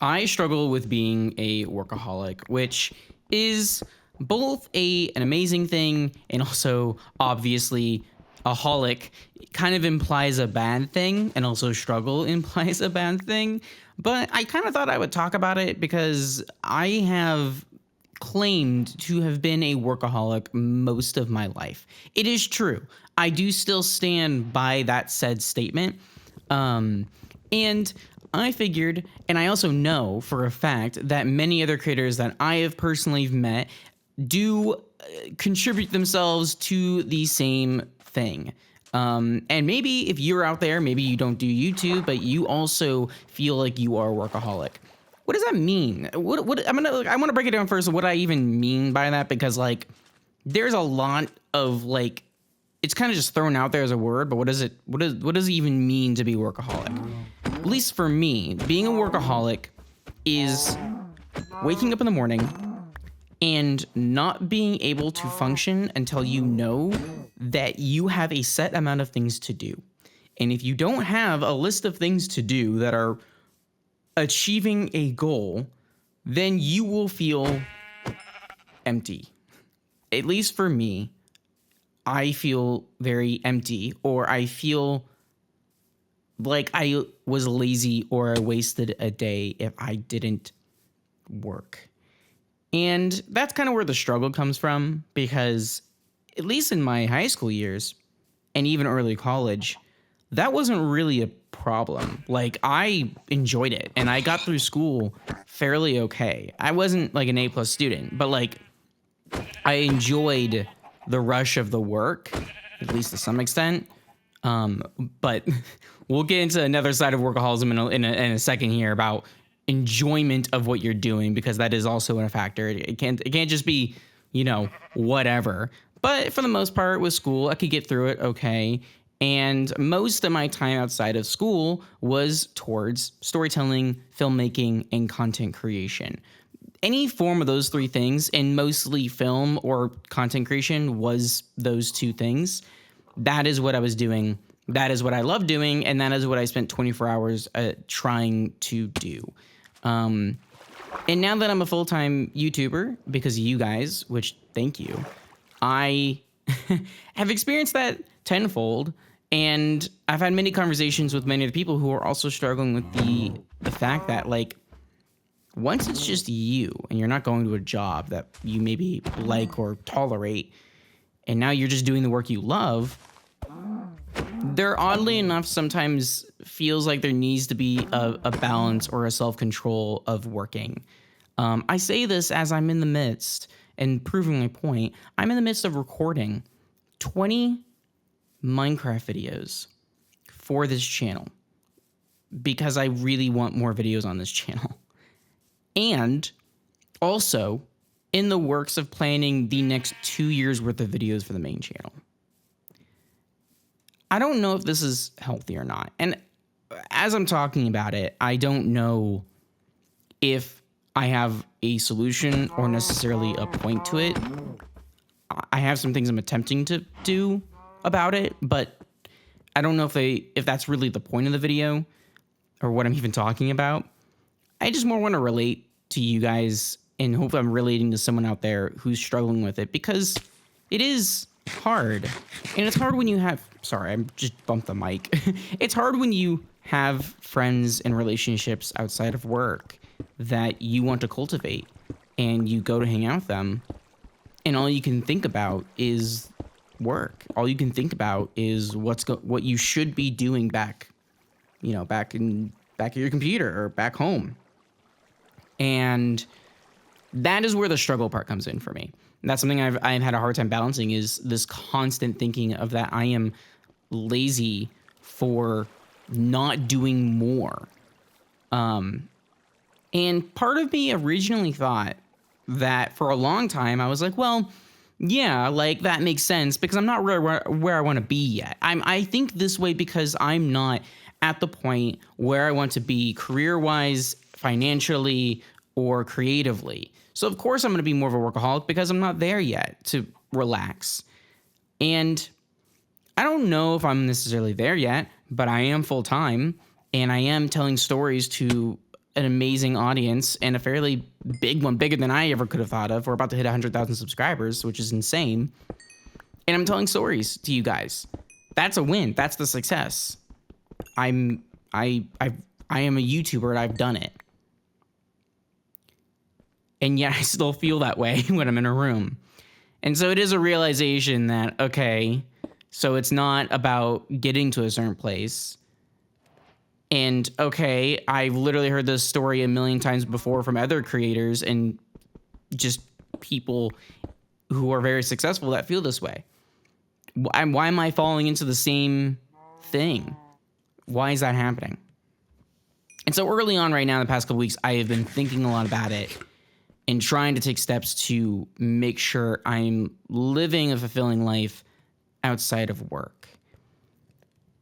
I struggle with being a workaholic, which is both an amazing thing and also obviously a holic kind of implies a bad thing, and also struggle implies a bad thing. But I kind of thought I would talk about it because I have claimed to have been a workaholic most of my life. It is true. I do still stand by that said statement. And I figured, and I also know for a fact that many other creators that I have personally met do contribute themselves to the same thing. And maybe if you're out there, maybe you don't do YouTube, but you also feel like you are a workaholic. What does that mean? I want to break it down first. What I even mean by that, because like, there's a lot of like, it's kind of just thrown out there as a word, but what does it even mean to be a workaholic? At least for me, being a workaholic is waking up in the morning and not being able to function until you know that you have a set amount of things to do. And if you don't have a list of things to do that are achieving a goal, then you will feel empty. At least for me, I feel very empty, or I feel like I was lazy or I wasted a day if I didn't work. And that's kind of where the struggle comes from, because at least in my high school years and even early college, that wasn't really a problem. Like, I enjoyed it and I got through school fairly okay. I wasn't like an A+ student, but like, I enjoyed the rush of the work, at least to some extent. But we'll get into another side of workaholism in a second here about enjoyment of what you're doing, because that is also a factor. It can't just be, whatever. But for the most part with school, I could get through it okay. And most of my time outside of school was towards storytelling, filmmaking, and content creation. Any form of those three things, and mostly film or content creation was those two things. That is what I was doing. That is what I love doing. And that is what I spent 24 hours trying to do. And now that I'm a full-time YouTuber, because of you guys, which thank you, I have experienced that tenfold. And I've had many conversations with many of the people who are also struggling with the fact that, like, once it's just you and you're not going to a job that you maybe like or tolerate, and now you're just doing the work you love, there oddly enough sometimes feels like there needs to be a balance or a self-control of working. I say this as I'm in the midst, and proving my point, I'm in the midst of recording 20 Minecraft videos for this channel because I really want more videos on this channel. And also in the works of planning the next 2 years worth of videos for the main channel. I don't know if this is healthy or not. And as I'm talking about it, I don't know if I have a solution or necessarily a point to it. I have some things I'm attempting to do about it, but I don't know if that's really the point of the video or what I'm even talking about. I just more want to relate to you guys and hope I'm relating to someone out there who's struggling with it, because it is hard. And it's hard when you have, sorry, I just bumped the mic. It's hard when you have friends and relationships outside of work that you want to cultivate, and you go to hang out with them, and all you can think about is work. All you can think about is what you should be doing back at your computer or back home. And that is where the struggle part comes in for me. And that's something I've had a hard time balancing, is this constant thinking of that I am lazy for not doing more. And part of me originally thought that for a long time, I was like, well, yeah, like that makes sense because I'm not where I want to be yet. I think this way because I'm not at the point where I want to be career-wise, financially, or creatively. So of course I'm going to be more of a workaholic because I'm not there yet to relax. And I don't know if I'm necessarily there yet, but I am full-time, and I am telling stories to an amazing audience and a fairly big one, bigger than I ever could have thought of. We're about to hit 100,000 subscribers, which is insane. And I'm telling stories to you guys. That's a win. That's the success. I am a YouTuber and I've done it. And yet I still feel that way when I'm in a room. And so it is a realization that, okay, so it's not about getting to a certain place. And okay, I've literally heard this story a million times before from other creators and just people who are very successful that feel this way. Why am I falling into the same thing? Why is that happening? And so early on right now, in the past couple weeks, I have been thinking a lot about it and trying to take steps to make sure I'm living a fulfilling life outside of work.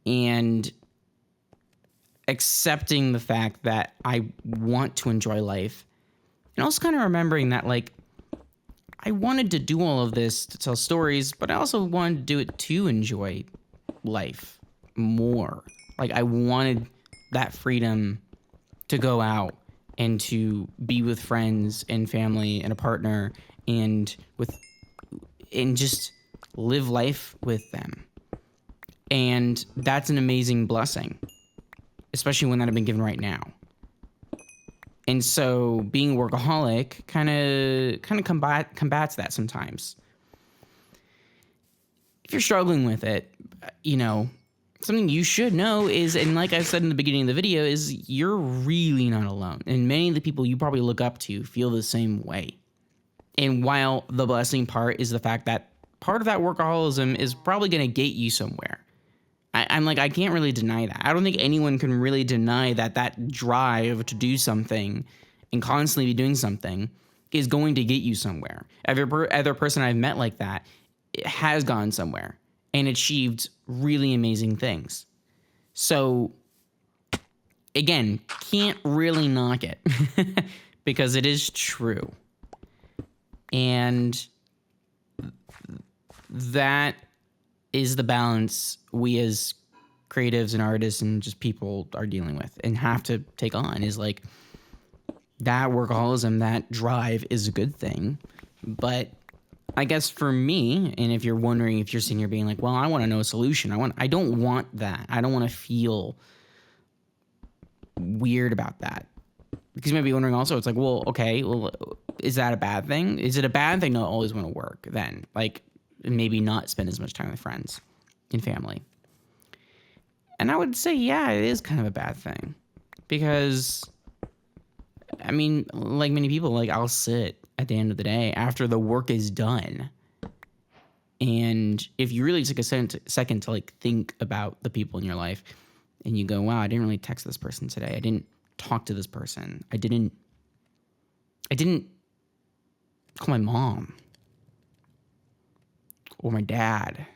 And accepting the fact that I want to enjoy life. And also kind of remembering that, like, I wanted to do all of this to tell stories, but I also wanted to do it to enjoy life more. Like, I wanted that freedom to go out and to be with friends and family and a partner and just live life with them. And that's an amazing blessing, especially one that I've been given right now. And so being a workaholic kind of combats that sometimes. If you're struggling with it, something you should know is, and like I said in the beginning of the video, is you're really not alone. And many of the people you probably look up to feel the same way. And while the blessing part is the fact that part of that workaholism is probably going to get you somewhere. I can't really deny that. I don't think anyone can really deny that drive to do something and constantly be doing something is going to get you somewhere. Every other person I've met like that has gone somewhere and achieved really amazing things. So, again, can't really knock it because it is true. And that is the balance we as creatives and artists and just people are dealing with and have to take on, is like that workaholism, that drive is a good thing. But I guess for me, and if you're wondering, if you're sitting here being like, well, I want to know a solution. I don't want that. I don't want to feel weird about that. Because you might be wondering also, it's like, well, okay, well, is that a bad thing? Is it a bad thing to always want to work then? Like, maybe not spend as much time with friends and family. And I would say, yeah, it is kind of a bad thing. Because, I mean, like many people, like I'll sit at the end of the day after the work is done. And if you really take a second to like think about the people in your life and you go, wow, I didn't really text this person today. I didn't talk to this person. I didn't call my mom or my dad.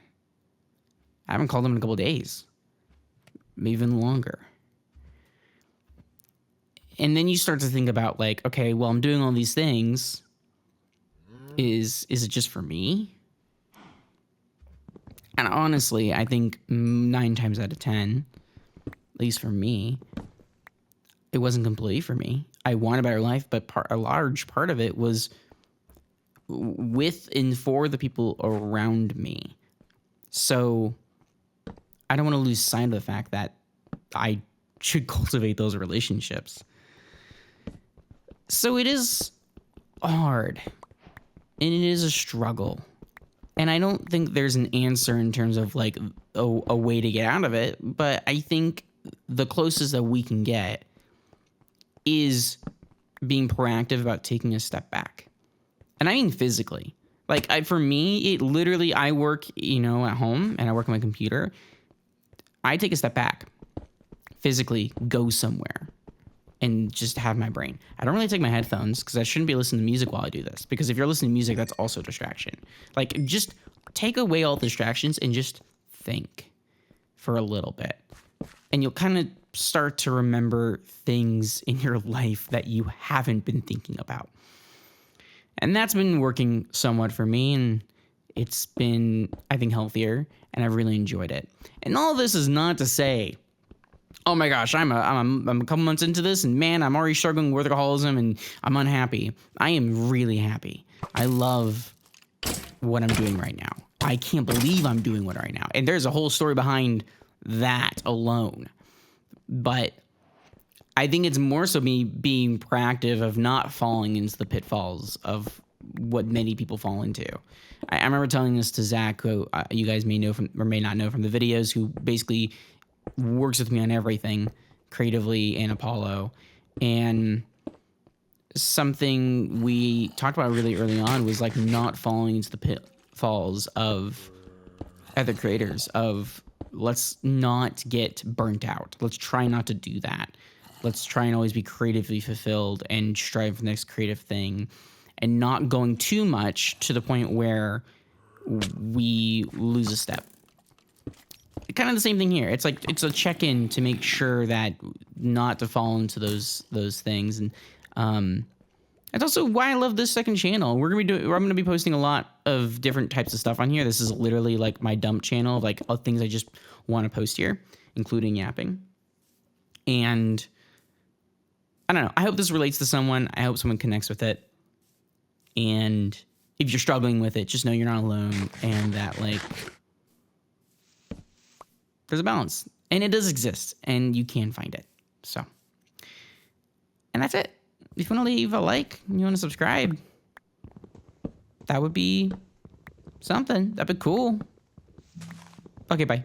I haven't called them in a couple of days, maybe even longer. And then you start to think about like, okay, well, I'm doing all these things. Is it just for me? And honestly, I think 9 times out of 10, at least for me, it wasn't completely for me. I want a better life, but a large part of it was with and for the people around me. So I don't want to lose sight of the fact that I should cultivate those relationships. So it is hard and it is a struggle. And I don't think there's an answer in terms of like a way to get out of it. But I think the closest that we can get is being proactive about taking a step back. And I mean physically. Like for me, it literally, I work, at home and I work on my computer. I take a step back, physically go somewhere and just have my brain. I don't really take my headphones because I shouldn't be listening to music while I do this. Because if you're listening to music, that's also a distraction. Like just take away all the distractions and just think for a little bit. And you'll kind of start to remember things in your life that you haven't been thinking about. And that's been working somewhat for me, and it's been, I think, healthier, and I've really enjoyed it. And all this is not to say oh my gosh, I'm a couple months into this, and man, I'm already struggling with workaholism, and I'm unhappy. I am really happy. I love what I'm doing right now. I can't believe I'm doing what right now. And there's a whole story behind that alone. But I think it's more so me being proactive of not falling into the pitfalls of what many people fall into. I remember telling this to Zach, who you guys may know from or may not know from the videos, who basically works with me on everything creatively and Apollo. And something we talked about really early on was like not falling into the pitfalls of other creators of let's not get burnt out. Let's try not to do that. Let's try and always be creatively fulfilled and strive for the next creative thing and not going too much to the point where we lose a step. Kind of the same thing here. It's like it's a check-in to make sure that not to fall into those things. And that's also why I love this second channel. I'm gonna be posting a lot of different types of stuff on here. This is literally like my dump channel of like things I just want to post here, including yapping. And I don't know. I hope this relates to someone. I hope someone connects with it. And if you're struggling with it, just know you're not alone, and that like there's a balance, and it does exist, and you can find it. So, and that's it. If you want to leave a like, you want to subscribe, that would be something. That'd be cool. Okay, bye.